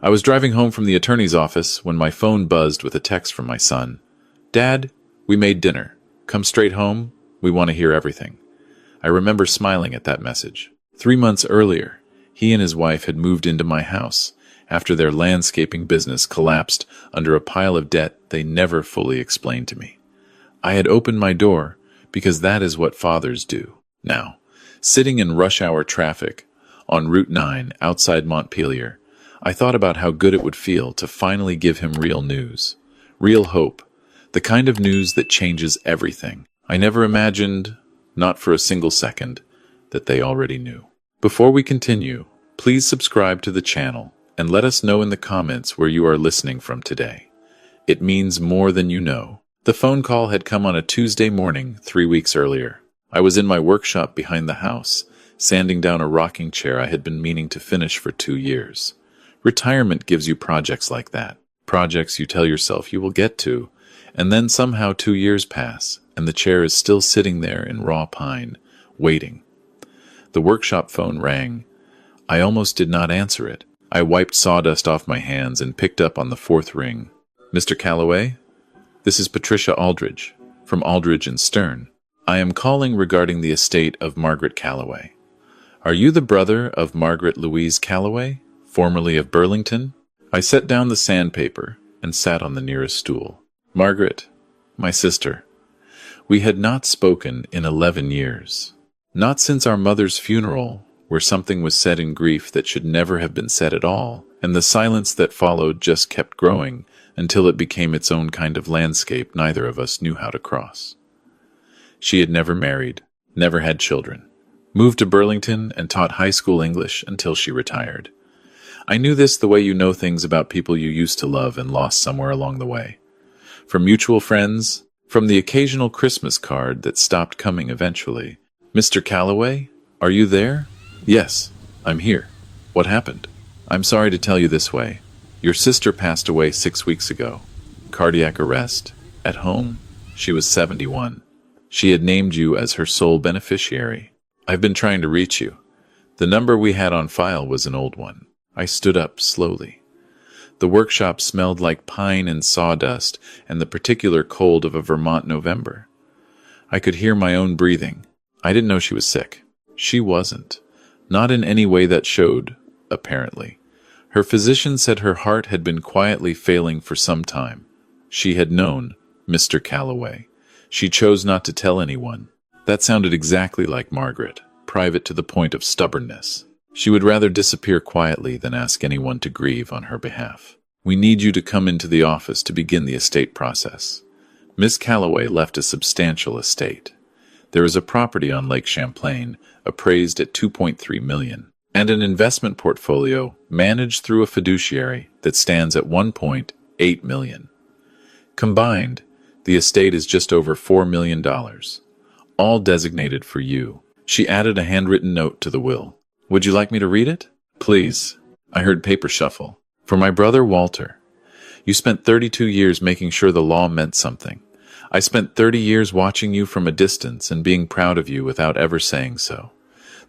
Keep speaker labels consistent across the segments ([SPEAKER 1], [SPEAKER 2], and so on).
[SPEAKER 1] I was driving home from the attorney's office when my phone buzzed with a text from my son. "Dad, we made dinner. Come straight home. We want to hear everything." I remember smiling at that message. 3 months earlier, he and his wife had moved into my house after their landscaping business collapsed under a pile of debt they never fully explained to me. I had opened my door because that is what fathers do. Now, sitting in rush hour traffic on Route 9 outside Montpelier, I thought about how good it would feel to finally give him real news, real hope, the kind of news that changes everything. I never imagined, not for a single second, that they already knew. Before we continue, please subscribe to the channel and let us know in the comments where you are listening from today. It means more than you know. The phone call had come on a Tuesday morning 3 weeks earlier. I was in my workshop behind the house, sanding down a rocking chair I had been meaning to finish for 2 years. Retirement gives you projects like that. Projects you tell yourself you will get to, and then somehow 2 years pass, and the chair is still sitting there in raw pine, waiting. The workshop phone rang. I almost did not answer it. I wiped sawdust off my hands and picked up on the 4th ring. "Mr. Calloway? This is Patricia Aldridge, from Aldridge and Stern. I am calling regarding the estate of Margaret Calloway. Are you the brother of Margaret Louise Calloway, formerly of Burlington?" I set down the sandpaper and sat on the nearest stool. "Margaret, my sister. We had not spoken in 11 years. Not since our mother's funeral, where something was said in grief that should never have been said at all, and the silence that followed just kept growing until it became its own kind of landscape neither of us knew how to cross. She had never married, never had children, moved to Burlington and taught high school English until she retired. I knew this the way you know things about people you used to love and lost somewhere along the way. From mutual friends, from the occasional Christmas card that stopped coming eventually. "Mr. Calloway, are you there?" "Yes, I'm here." "What happened?" "I'm sorry to tell you this way. Your sister passed away 6 weeks ago. Cardiac arrest. At home. She was 71. She had named you as her sole beneficiary. I've been trying to reach you. The number we had on file was an old one." I stood up slowly. The workshop smelled like pine and sawdust and the particular cold of a Vermont November. I could hear my own breathing. I didn't know she was sick. She wasn't. Not in any way that showed, apparently. Her physician said her heart had been quietly failing for some time. She had known Mr. Calloway. She chose not to tell anyone. That sounded exactly like Margaret, private to the point of stubbornness. She would rather disappear quietly than ask anyone to grieve on her behalf. "We need you to come into the office to begin the estate process." Miss Calloway left a substantial estate. There is a property on Lake Champlain, appraised at $2.3 million, and an investment portfolio managed through a fiduciary that stands at $1.8 million. Combined, the estate is just over $4 million, all designated for you. She added a handwritten note to the will. "Would you like me to read it?" "Please." I heard paper shuffle. "For my brother Walter. You spent 32 years making sure the law meant something. I spent 30 years watching you from a distance and being proud of you without ever saying so.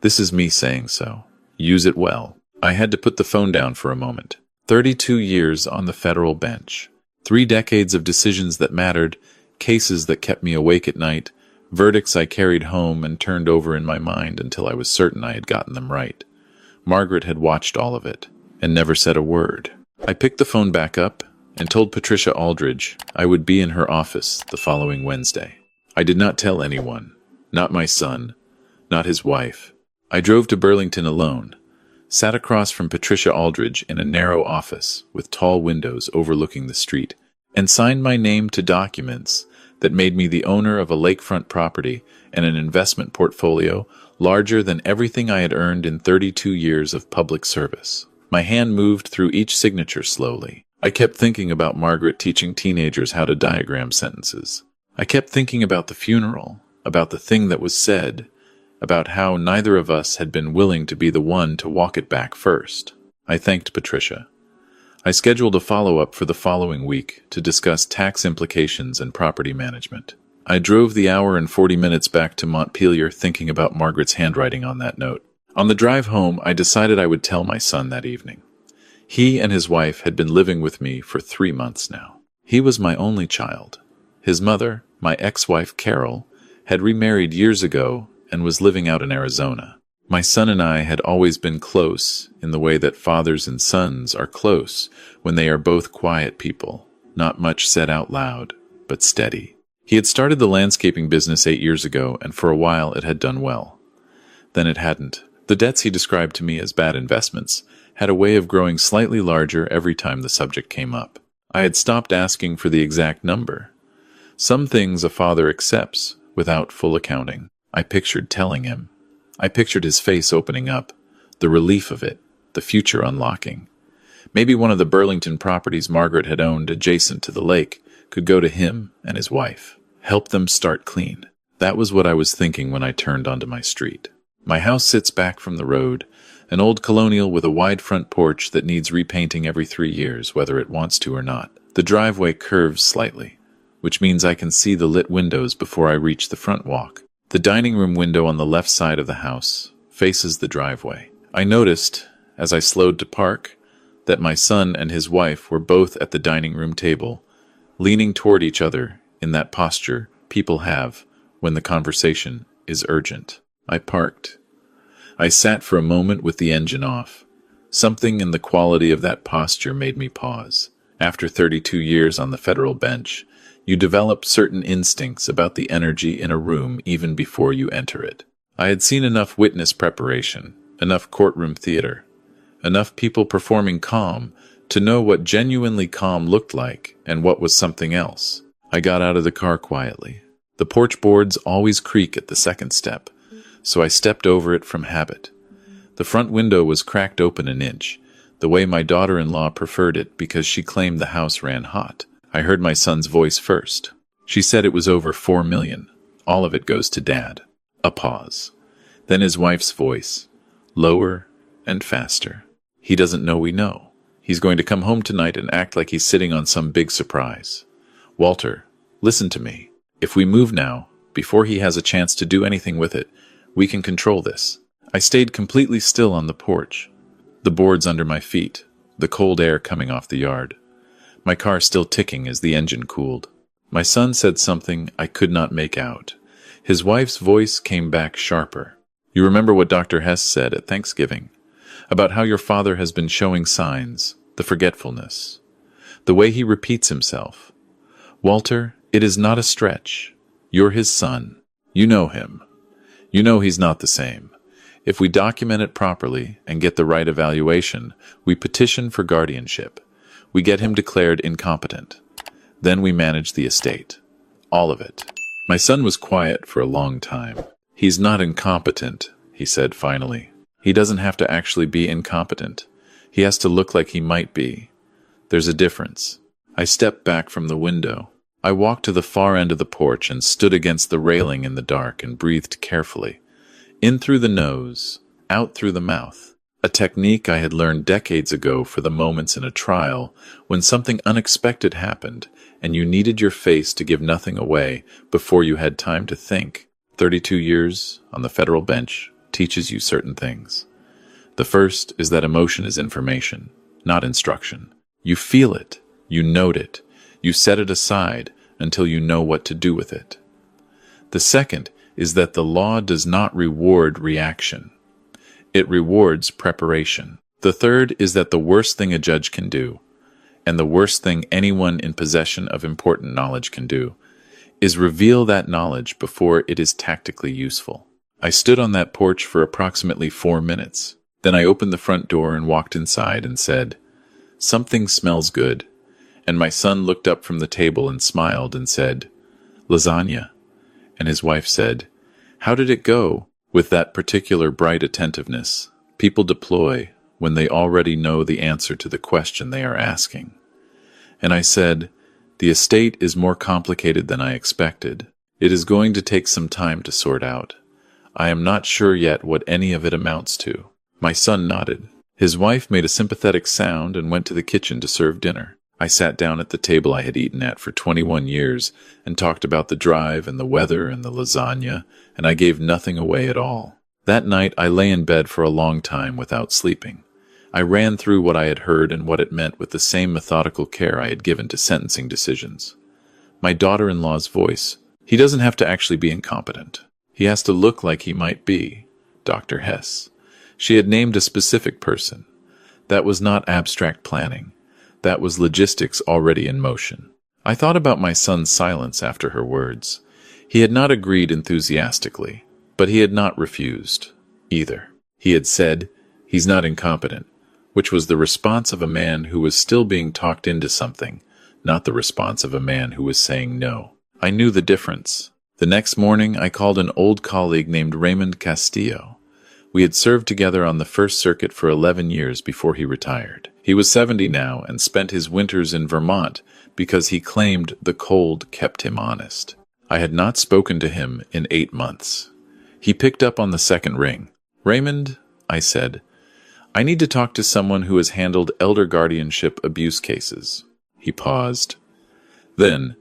[SPEAKER 1] This is me saying so. Use it well." I had to put the phone down for a moment. 32 years on the federal bench. 3 decades of decisions that mattered, cases that kept me awake at night, verdicts I carried home and turned over in my mind until I was certain I had gotten them right. Margaret had watched all of it and never said a word. I picked the phone back up and told Patricia Aldridge I would be in her office the following Wednesday. I did not tell anyone, not my son, not his wife. I drove to Burlington alone, sat across from Patricia Aldridge in a narrow office with tall windows overlooking the street, and signed my name to documents that made me the owner of a lakefront property and an investment portfolio larger than everything I had earned in 32 years of public service. My hand moved through each signature slowly. I kept thinking about Margaret teaching teenagers how to diagram sentences. I kept thinking about the funeral, about the thing that was said, about how neither of us had been willing to be the one to walk it back first. I thanked Patricia. I scheduled a follow-up for the following week to discuss tax implications and property management. I drove the hour and 40 minutes back to Montpelier thinking about Margaret's handwriting on that note. On the drive home, I decided I would tell my son that evening. He and his wife had been living with me for 3 months now. He was my only child. His mother, my ex-wife Carol, had remarried years ago and was living out in Arizona. My son and I had always been close in the way that fathers and sons are close when they are both quiet people, not much said out loud, but steady. He had started the landscaping business 8 years ago, and for a while it had done well. Then it hadn't. The debts he described to me as bad investments had a way of growing slightly larger every time the subject came up. I had stopped asking for the exact number. Some things a father accepts without full accounting. I pictured telling him. I pictured his face opening up, the relief of it, the future unlocking. Maybe one of the Burlington properties Margaret had owned adjacent to the lake could go to him and his wife. Help them start clean. That was what I was thinking when I turned onto my street. My house sits back from the road, an old colonial with a wide front porch that needs repainting every 3 years, whether it wants to or not. The driveway curves slightly, which means I can see the lit windows before I reach the front walk. The dining room window on the left side of the house faces the driveway. I noticed, as I slowed to park, that my son and his wife were both at the dining room table, leaning toward each other in that posture people have when the conversation is urgent. I parked. I sat for a moment with the engine off. Something in the quality of that posture made me pause. After 32 years on the federal bench, you develop certain instincts about the energy in a room even before you enter it. I had seen enough witness preparation, enough courtroom theater, enough people performing calm to know what genuinely calm looked like and what was something else. I got out of the car quietly. The porch boards always creak at the second step, so I stepped over it from habit. The front window was cracked open an inch, the way my daughter-in-law preferred it because she claimed the house ran hot. I heard my son's voice first. She said it was over $4 million. All of it goes to Dad. A pause. Then his wife's voice, lower and faster. He doesn't know we know. He's going to come home tonight and act like he's sitting on some big surprise. Walter, listen to me. If we move now, before he has a chance to do anything with it, we can control this. I stayed completely still on the porch, the boards under my feet, the cold air coming off the yard. My car still ticking as the engine cooled. My son said something I could not make out. His wife's voice came back sharper. You remember what Dr. Hess said at Thanksgiving, about how your father has been showing signs, the forgetfulness, the way he repeats himself. Walter, it is not a stretch. You're his son. You know him. You know he's not the same. If we document it properly and get the right evaluation, we petition for guardianship. We get him declared incompetent. Then we manage the estate. All of it. My son was quiet for a long time. He's not incompetent, he said finally. He doesn't have to actually be incompetent. He has to look like he might be. There's a difference. I stepped back from the window. I walked to the far end of the porch and stood against the railing in the dark and breathed carefully. In through the nose, out through the mouth. A technique I had learned decades ago for the moments in a trial when something unexpected happened and you needed your face to give nothing away before you had time to think. 32 years on the federal bench teaches you certain things. The first is that emotion is information, not instruction. You feel it, you note it, you set it aside until you know what to do with it. The second is that the law does not reward reaction. It rewards preparation. The third is that the worst thing a judge can do, and the worst thing anyone in possession of important knowledge can do, is reveal that knowledge before it is tactically useful. I stood on that porch for approximately 4 minutes. Then I opened the front door and walked inside and said, "Something smells good." And my son looked up from the table and smiled and said, "Lasagna." And his wife said, "How did it go?" With that particular bright attentiveness, people deploy when they already know the answer to the question they are asking. And I said, "The estate is more complicated than I expected. It is going to take some time to sort out. I am not sure yet what any of it amounts to." My son nodded. His wife made a sympathetic sound and went to the kitchen to serve dinner. I sat down at the table I had eaten at for 21 years and talked about the drive and the weather and the lasagna, and I gave nothing away at all. That night I lay in bed for a long time without sleeping. I ran through what I had heard and what it meant with the same methodical care I had given to sentencing decisions. My daughter-in-law's voice. He doesn't have to actually be incompetent. He has to look like he might be. Dr. Hess. She had named a specific person. That was not abstract planning. That was logistics already in motion. I thought about my son's silence after her words. He had not agreed enthusiastically, but he had not refused, either. He had said, "He's not incompetent," which was the response of a man who was still being talked into something, not the response of a man who was saying no. I knew the difference. The next morning, I called an old colleague named Raymond Castillo. We had served together on the First Circuit for 11 years before he retired. He was 70 now and spent his winters in Vermont because he claimed the cold kept him honest. I had not spoken to him in 8 months. He picked up on the second ring. "Raymond," I said, "I need to talk to someone who has handled elder guardianship abuse cases." He paused. Then,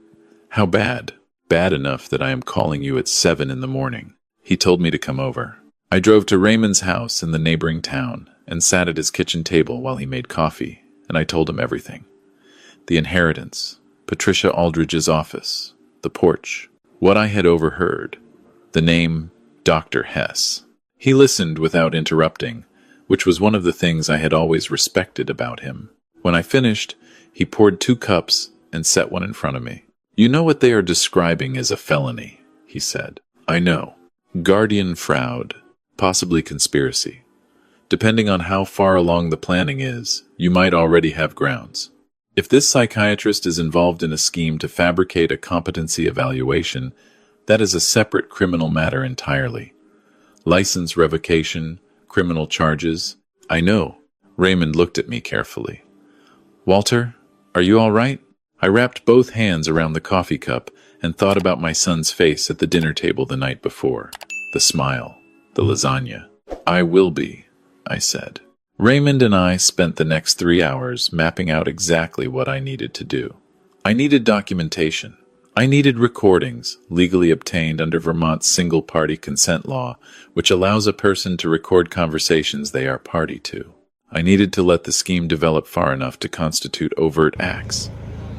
[SPEAKER 1] "How bad?" "Bad enough that I am calling you at 7 in the morning." He told me to come over. I drove to Raymond's house in the neighboring town and sat at his kitchen table while he made coffee, and I told him everything. The inheritance, Patricia Aldridge's office, the porch, what I had overheard, the name Dr. Hess. He listened without interrupting, which was one of the things I had always respected about him. When I finished, he poured 2 cups and set one in front of me. "You know what they are describing as a felony," he said. "I know. Guardian fraud, possibly conspiracy. Depending on how far along the planning is, you might already have grounds. If this psychiatrist is involved in a scheme to fabricate a competency evaluation, that is a separate criminal matter entirely. License revocation, criminal charges." "I know." Raymond looked at me carefully. "Walter, are you all right?" I wrapped both hands around the coffee cup and thought about my son's face at the dinner table the night before. The smile, the lasagna. "I will be," I said. Raymond and I spent the next 3 hours mapping out exactly what I needed to do. I needed documentation. I needed recordings, legally obtained under Vermont's single-party consent law, which allows a person to record conversations they are party to. I needed to let the scheme develop far enough to constitute overt acts,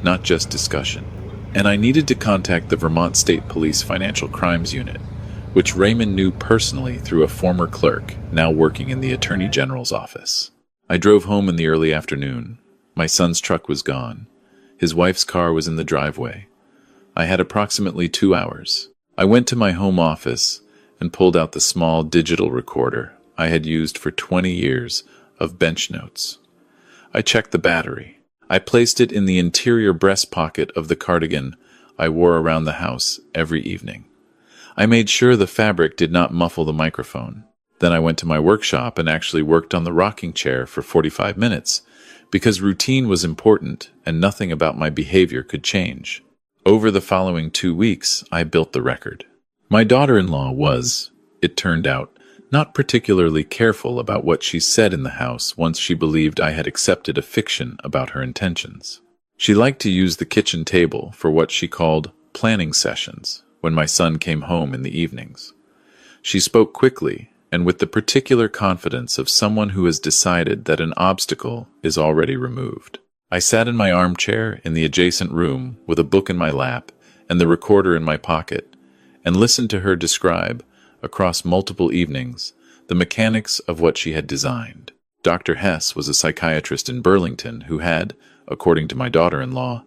[SPEAKER 1] not just discussion. And I needed to contact the Vermont State Police Financial Crimes Unit, which Raymond knew personally through a former clerk, now working in the Attorney General's office. I drove home in the early afternoon. My son's truck was gone. His wife's car was in the driveway. I had approximately 2 hours. I went to my home office and pulled out the small digital recorder I had used for 20 years of bench notes. I checked the battery. I placed it in the interior breast pocket of the cardigan I wore around the house every evening. I made sure the fabric did not muffle the microphone. Then I went to my workshop and actually worked on the rocking chair for 45 minutes, because routine was important and nothing about my behavior could change. Over the following 2 weeks, I built the record. My daughter-in-law was, it turned out, not particularly careful about what she said in the house once she believed I had accepted a fiction about her intentions. She liked to use the kitchen table for what she called planning sessions when my son came home in the evenings. She spoke quickly and with the particular confidence of someone who has decided that an obstacle is already removed. I sat in my armchair in the adjacent room with a book in my lap and the recorder in my pocket and listened to her describe, across multiple evenings, the mechanics of what she had designed. Dr. Hess was a psychiatrist in Burlington who had, according to my daughter-in-law,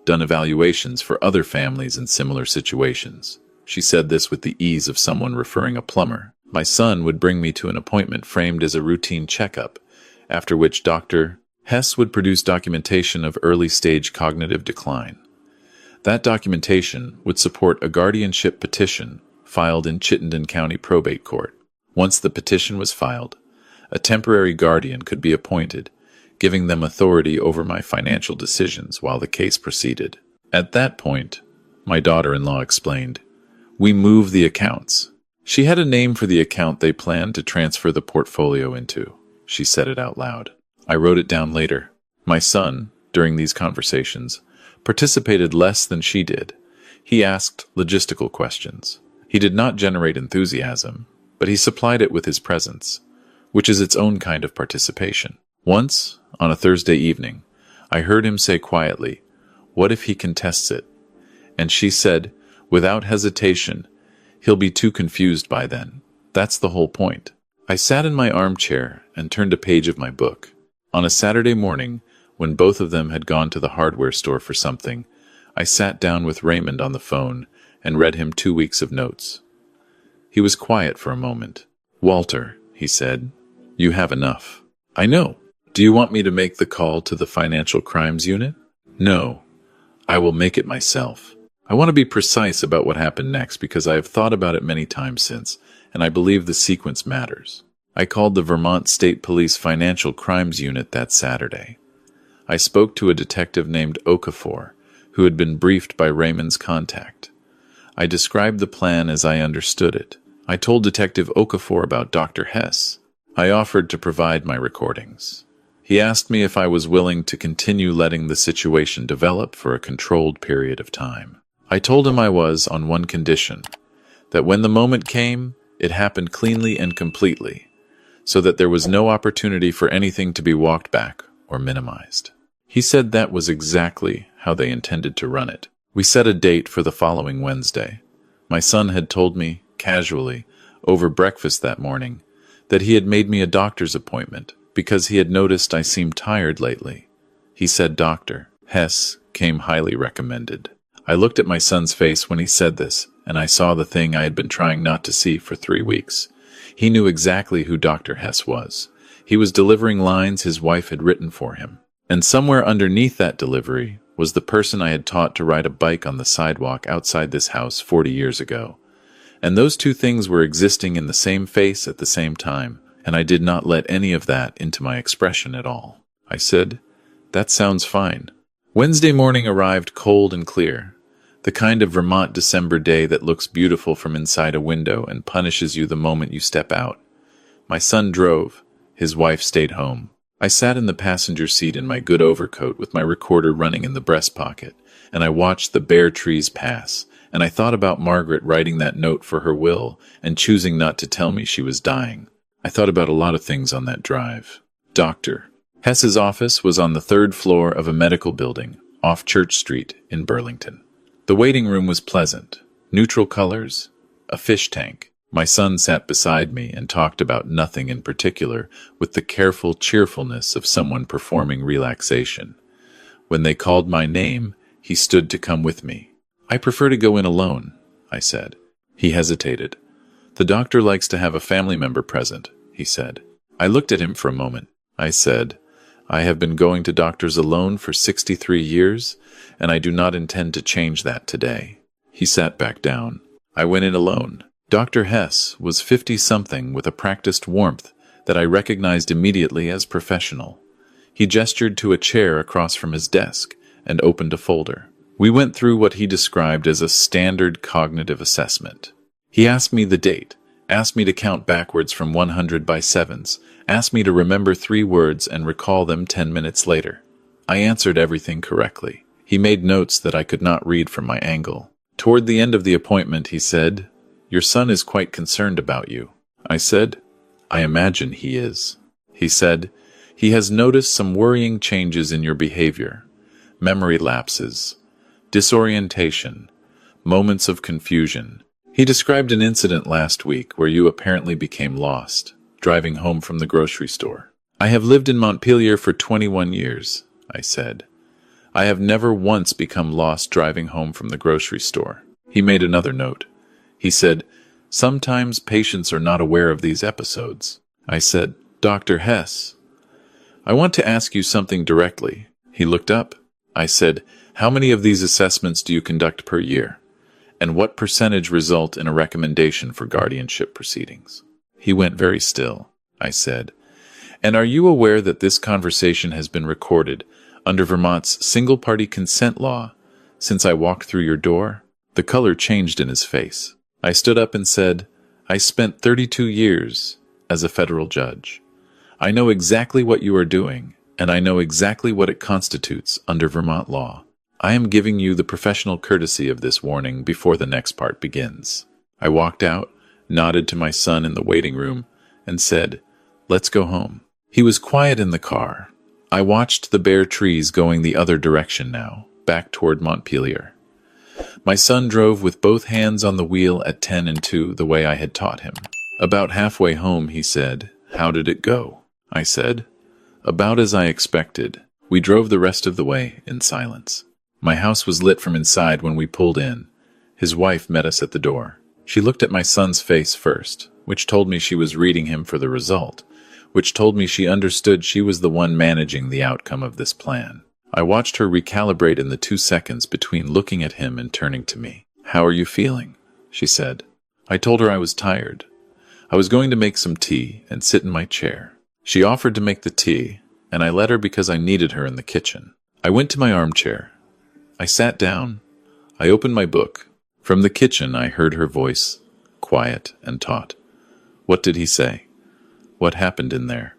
[SPEAKER 1] done evaluations for other families in similar situations. She said this with the ease of someone referring a plumber. My son would bring me to an appointment framed as a routine checkup, after which Dr. Hess would produce documentation of early-stage cognitive decline. That documentation would support a guardianship petition filed in Chittenden County Probate Court. Once the petition was filed, a temporary guardian could be appointed, giving them authority over my financial decisions while the case proceeded. At that point, my daughter-in-law explained, we move the accounts. She had a name for the account they planned to transfer the portfolio into. She said it out loud. I wrote it down later. My son, during these conversations, participated less than she did. He asked logistical questions. He did not generate enthusiasm, but he supplied it with his presence, which is its own kind of participation. Once, on a Thursday evening, I heard him say quietly, "What if he contests it?" And she said, without hesitation, "He'll be too confused by then. That's the whole point." I sat in my armchair and turned a page of my book. On a Saturday morning, when both of them had gone to the hardware store for something, I sat down with Raymond on the phone and read him 2 weeks of notes. He was quiet for a moment. "Walter," he said, "you have enough." "I know. Do you want me to make the call to the Financial Crimes Unit?" "No. I will make it myself. I want to be precise about what happened next because I have thought about it many times since, and I believe the sequence matters." I called the Vermont State Police Financial Crimes Unit that Saturday. I spoke to a detective named Okafor, who had been briefed by Raymond's contact. I described the plan as I understood it. I told Detective Okafor about Dr. Hess. I offered to provide my recordings. He asked me if I was willing to continue letting the situation develop for a controlled period of time. I told him I was, on one condition, that when the moment came, it happened cleanly and completely, so that there was no opportunity for anything to be walked back or minimized. He said that was exactly how they intended to run it. We set a date for the following Wednesday. My son had told me, casually, over breakfast that morning, that he had made me a doctor's appointment because he had noticed I seemed tired lately. He said Dr. Hess came highly recommended. I looked at my son's face when he said this, and I saw the thing I had been trying not to see for 3 weeks. He knew exactly who Dr. Hess was. He was delivering lines his wife had written for him. And somewhere underneath that delivery was the person I had taught to ride a bike on the sidewalk outside this house 40 years ago. And those two things were existing in the same face at the same time, and I did not let any of that into my expression at all. I said, "That sounds fine." Wednesday morning arrived cold and clear, the kind of Vermont December day that looks beautiful from inside a window and punishes you the moment you step out. My son drove. His wife stayed home. I sat in the passenger seat in my good overcoat with my recorder running in the breast pocket, and I watched the bare trees pass, and I thought about Margaret writing that note for her will and choosing not to tell me she was dying. I thought about a lot of things on that drive. Dr. Hess's office was on the 3rd floor of a medical building off Church Street in Burlington. The waiting room was pleasant, neutral colors, a fish tank. My son sat beside me and talked about nothing in particular with the careful cheerfulness of someone performing relaxation. When they called my name, he stood to come with me. "I prefer to go in alone," I said. He hesitated. "The doctor likes to have a family member present," he said. I looked at him for a moment. I said, "I have been going to doctors alone for 63 years, and I do not intend to change that today." He sat back down. I went in alone. Dr. Hess was 50-something with a practiced warmth that I recognized immediately as professional. He gestured to a chair across from his desk and opened a folder. We went through what he described as a standard cognitive assessment. He asked me the date, asked me to count backwards from 100 by sevens, asked me to remember 3 words and recall them 10 minutes later. I answered everything correctly. He made notes that I could not read from my angle. Toward the end of the appointment, he said, "Your son is quite concerned about you." I said, "I imagine he is." He said, "He has noticed some worrying changes in your behavior, memory lapses, disorientation, moments of confusion." He described an incident last week where you apparently became lost, driving home from the grocery store. "I have lived in Montpelier for 21 years, I said. "I have never once become lost driving home from the grocery store." He made another note. He said, "Sometimes patients are not aware of these episodes." I said, "Dr. Hess, I want to ask you something directly." He looked up. I said, "How many of these assessments do you conduct per year? And what percentage result in a recommendation for guardianship proceedings?" He went very still. I said, "And are you aware that this conversation has been recorded under Vermont's single-party consent law since I walked through your door?" The color changed in his face. I stood up and said, "I spent 32 years as a federal judge. I know exactly what you are doing, and I know exactly what it constitutes under Vermont law. I am giving you the professional courtesy of this warning before the next part begins." I walked out, nodded to my son in the waiting room, and said, "Let's go home." He was quiet in the car. I watched the bare trees going the other direction now, back toward Montpelier. My son drove with both hands on the wheel at 10 and 2 the way I had taught him. About halfway home, he said, "How did it go?" I said, "About as I expected." We drove the rest of the way in silence. My house was lit from inside when we pulled in. His wife met us at the door. She looked at my son's face first, which told me she was reading him for the result, which told me she understood she was the one managing the outcome of this plan. I watched her recalibrate in the 2 seconds between looking at him and turning to me. "How are you feeling?" she said. I told her I was tired. I was going to make some tea and sit in my chair. She offered to make the tea, and I let her because I needed her in the kitchen. I went to my armchair. I sat down. I opened my book. From the kitchen I heard her voice, quiet and taut. What did he say? What happened in there?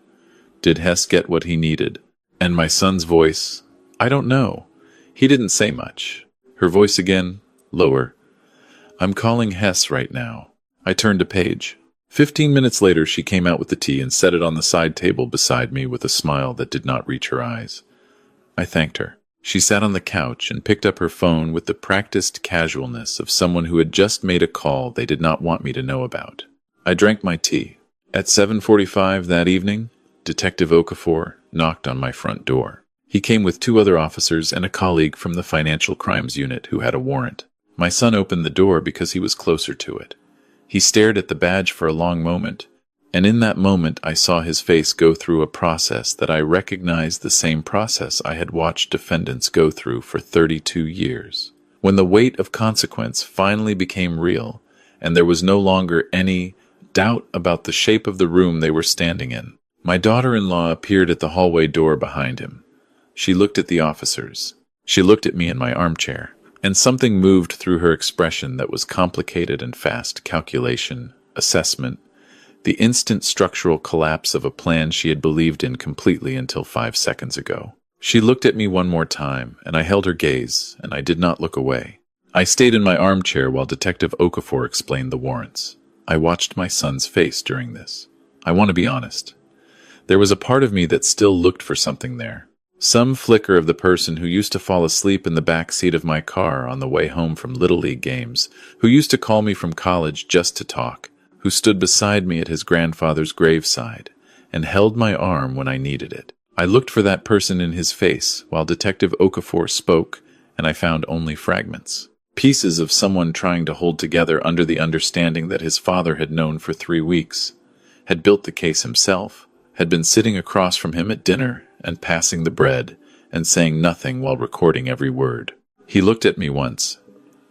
[SPEAKER 1] Did Hess get what he needed? And my son's voice, I don't know. He didn't say much. Her voice again, lower. I'm calling Hess right now. I turned a page. 15 minutes later, she came out with the tea and set it on the side table beside me with a smile that did not reach her eyes. I thanked her. She sat on the couch and picked up her phone with the practiced casualness of someone who had just made a call they did not want me to know about. I drank my tea. At 7:45 that evening, Detective Okafor knocked on my front door. He came with 2 other officers and a colleague from the Financial Crimes Unit who had a warrant. My son opened the door because he was closer to it. He stared at the badge for a long moment, and in that moment I saw his face go through a process that I recognized the same process I had watched defendants go through for 32 years. When the weight of consequence finally became real, and there was no longer any doubt about the shape of the room they were standing in, my daughter-in-law appeared at the hallway door behind him. She looked at the officers. She looked at me in my armchair. And something moved through her expression that was complicated and fast: calculation, assessment, the instant structural collapse of a plan she had believed in completely until 5 seconds ago. She looked at me one more time, and I held her gaze, and I did not look away. I stayed in my armchair while Detective Okafor explained the warrants. I watched my son's face during this. I want to be honest. There was a part of me that still looked for something there. Some flicker of the person who used to fall asleep in the back seat of my car on the way home from Little League games, who used to call me from college just to talk, who stood beside me at his grandfather's graveside and held my arm when I needed it. I looked for that person in his face while Detective Okafor spoke, and I found only fragments. Pieces of someone trying to hold together under the understanding that his father had known for 3 weeks, had built the case himself, had been sitting across from him at dinner and passing the bread and saying nothing while recording every word. He looked at me once,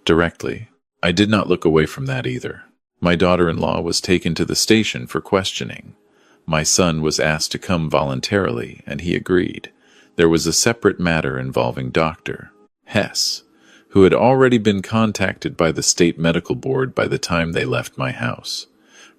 [SPEAKER 1] directly. I did not look away from that either. My daughter-in-law was taken to the station for questioning. My son was asked to come voluntarily, and he agreed. There was a separate matter involving Dr. Hess, who had already been contacted by the state medical board by the time they left my house.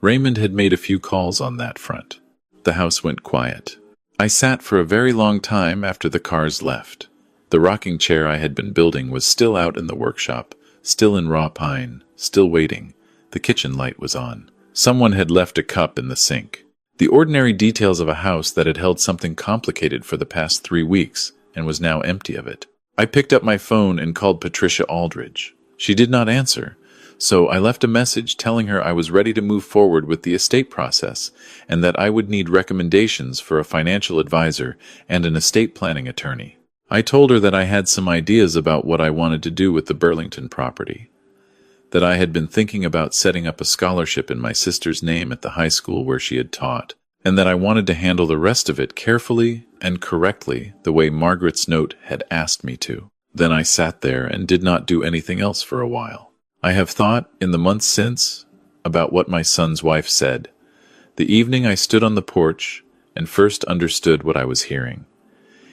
[SPEAKER 1] Raymond had made a few calls on that front. The house went quiet. I sat for a very long time after the cars left. The rocking chair I had been building was still out in the workshop, still in raw pine, still waiting. The kitchen light was on. Someone had left a cup in the sink. The ordinary details of a house that had held something complicated for the past 3 weeks and was now empty of it. I picked up my phone and called Patricia Aldridge. She did not answer, so I left a message telling her I was ready to move forward with the estate process and that I would need recommendations for a financial advisor and an estate planning attorney. I told her that I had some ideas about what I wanted to do with the Burlington property, that I had been thinking about setting up a scholarship in my sister's name at the high school where she had taught, and that I wanted to handle the rest of it carefully and correctly the way Margaret's note had asked me to. Then I sat there and did not do anything else for a while. I have thought, in the months since, about what my son's wife said. The evening I stood on the porch and first understood what I was hearing.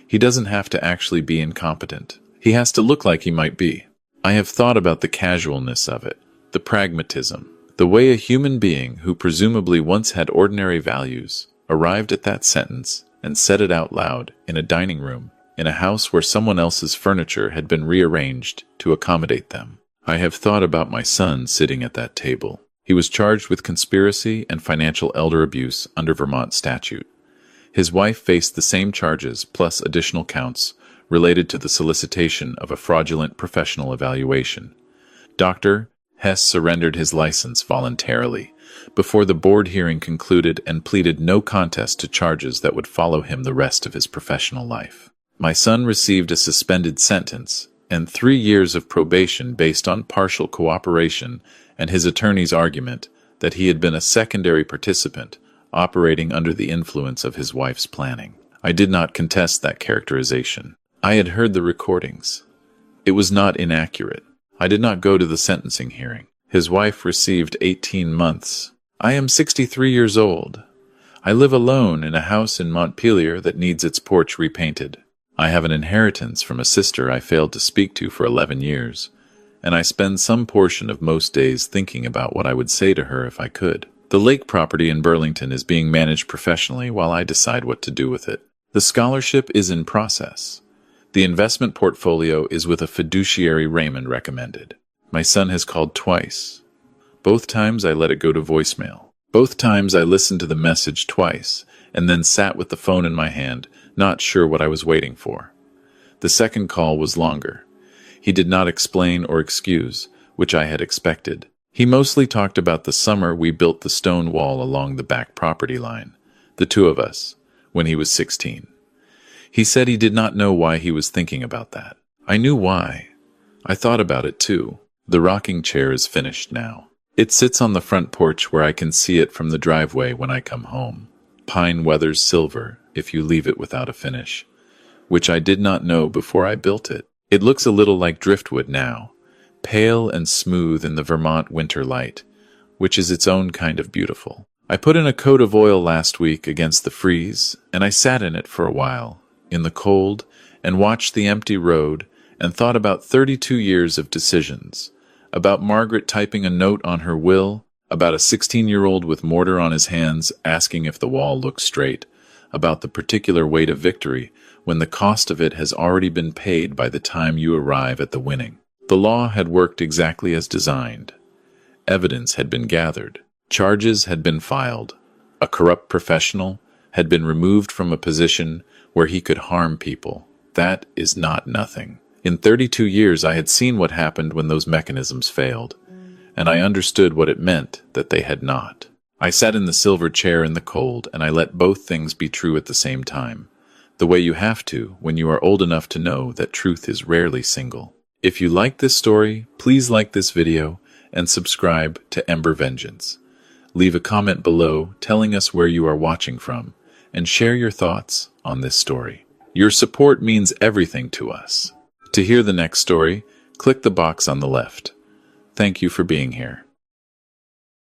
[SPEAKER 1] He doesn't have to actually be incompetent. He has to look like he might be. I have thought about the casualness of it, the pragmatism, the way a human being who presumably once had ordinary values arrived at that sentence and said it out loud in a dining room in a house where someone else's furniture had been rearranged to accommodate them. I have thought about my son sitting at that table. He was charged with conspiracy and financial elder abuse under Vermont statute. His wife faced the same charges, plus additional counts, related to the solicitation of a fraudulent professional evaluation. Dr. Hess surrendered his license voluntarily before the board hearing concluded and pleaded no contest to charges that would follow him the rest of his professional life. My son received a suspended sentence and 3 years of probation based on partial cooperation and his attorney's argument that he had been a secondary participant operating under the influence of his wife's planning. I did not contest that characterization. I had heard the recordings. It was not inaccurate. I did not go to the sentencing hearing. His wife received 18 months. I am 63 years old. I live alone in a house in Montpelier that needs its porch repainted. I have an inheritance from a sister I failed to speak to for 11 years, and I spend some portion of most days thinking about what I would say to her if I could. The lake property in Burlington is being managed professionally while I decide what to do with it. The scholarship is in process. The investment portfolio is with a fiduciary Raymond recommended. My son has called twice. Both times I let it go to voicemail. Both times I listened to the message twice and then sat with the phone in my hand, not sure what I was waiting for. The second call was longer. He did not explain or excuse, which I had expected. He mostly talked about the summer we built the stone wall along the back property line, the two of us, when he was 16. He said he did not know why he was thinking about that. I knew why. I thought about it too. The rocking chair is finished now. It sits on the front porch where I can see it from the driveway when I come home. Pine weathers silver if you leave it without a finish, which I did not know before I built it. It looks a little like driftwood now, pale and smooth in the Vermont winter light, which is its own kind of beautiful. I put in a coat of oil last week against the freeze, and I sat in it for a while, in the cold, and watched the empty road and thought about 32 years of decisions, about Margaret typing a note on her will, about a 16-year-old with mortar on his hands asking if the wall looked straight, about the particular weight of victory when the cost of it has already been paid by the time you arrive at the winning. The law had worked exactly as designed. Evidence had been gathered. Charges had been filed. A corrupt professional had been removed from a position where he could harm people. That is not nothing. In 32 years, I had seen what happened when those mechanisms failed, and I understood what it meant that they had not. I sat in the silver chair in the cold, and I let both things be true at the same time, the way you have to when you are old enough to know that truth is rarely single. If you like this story, please like this video and subscribe to Ember Vengeance. Leave a comment below telling us where you are watching from, and share your thoughts on this story. Your support means everything to us. To hear the next story, click the box on the left. Thank you for being here.